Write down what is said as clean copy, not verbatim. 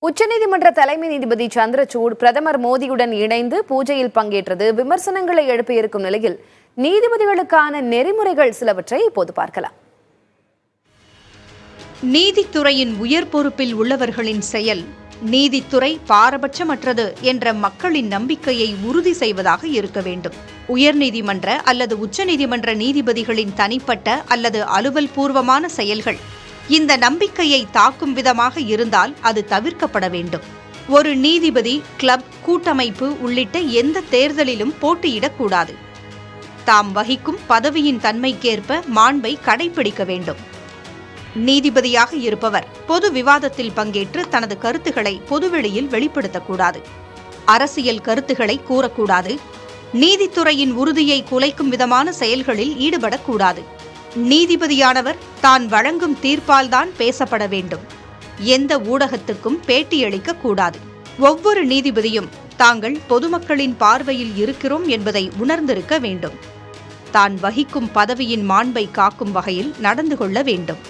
உச்சநீதிமன்ற தலைமை நீதிபதி சந்திரசூட் பிரதமர் மோடியுடன் இணைந்து பூஜையில் பங்கேற்றது விமர்சனங்களை எழுப்பியிருக்கும் நிலையில் நீதிபதிகளுக்கான நெறிமுறைகள் சிலவற்றை இப்போது பார்க்கலாம். நீதித்துறையின் உயர் பொறுப்பில் உள்ளவர்களின் செயல் நீதித்துறை பாரபட்சமற்றது என்ற மக்களின் நம்பிக்கையை உறுதி செய்வதாக இருக்க வேண்டும். உயர்நீதிமன்ற அல்லது உச்சநீதிமன்ற நீதிபதிகளின் தனிப்பட்ட அல்லது அலுவல் பூர்வமான செயல்கள் இந்த நம்பிக்கையை தாக்கும் விதமாக இருந்தால் அது தவிர்க்கப்பட வேண்டும். ஒரு நீதிபதி கிளப், கூட்டமைப்பு உள்ளிட்ட எந்த தேர்தலிலும் போட்டியிடக்கூடாது. தாம் வகிக்கும் பதவியின் தன்மைக்கேற்ப மாண்பை கடைபிடிக்க வேண்டும். நீதிபதியாக இருப்பவர் பொது விவாதத்தில் பங்கேற்று தனது கருத்துக்களை பொதுவெளியில் வெளிப்படுத்தக்கூடாது. அரசியல் கருத்துக்களை கூறக்கூடாது. நீதித்துறையின் உறுதியை குலைக்கும் விதமான செயல்களில் ஈடுபடக்கூடாது. நீதிபதியானவர் தான் வழங்கும் தீர்ப்பால்தான் பேசப்பட வேண்டும். எந்த ஊடகத்துக்கும் பேட்டியளிக்க கூடாது. ஒவ்வொரு நீதிபதியும் தாங்கள் பொதுமக்களின் பார்வையில் இருக்கிறோம் என்பதை உணர்ந்திருக்க வேண்டும். தான் வகிக்கும் பதவியின் மாண்பை காக்கும் வகையில் நடந்து கொள்ள வேண்டும்.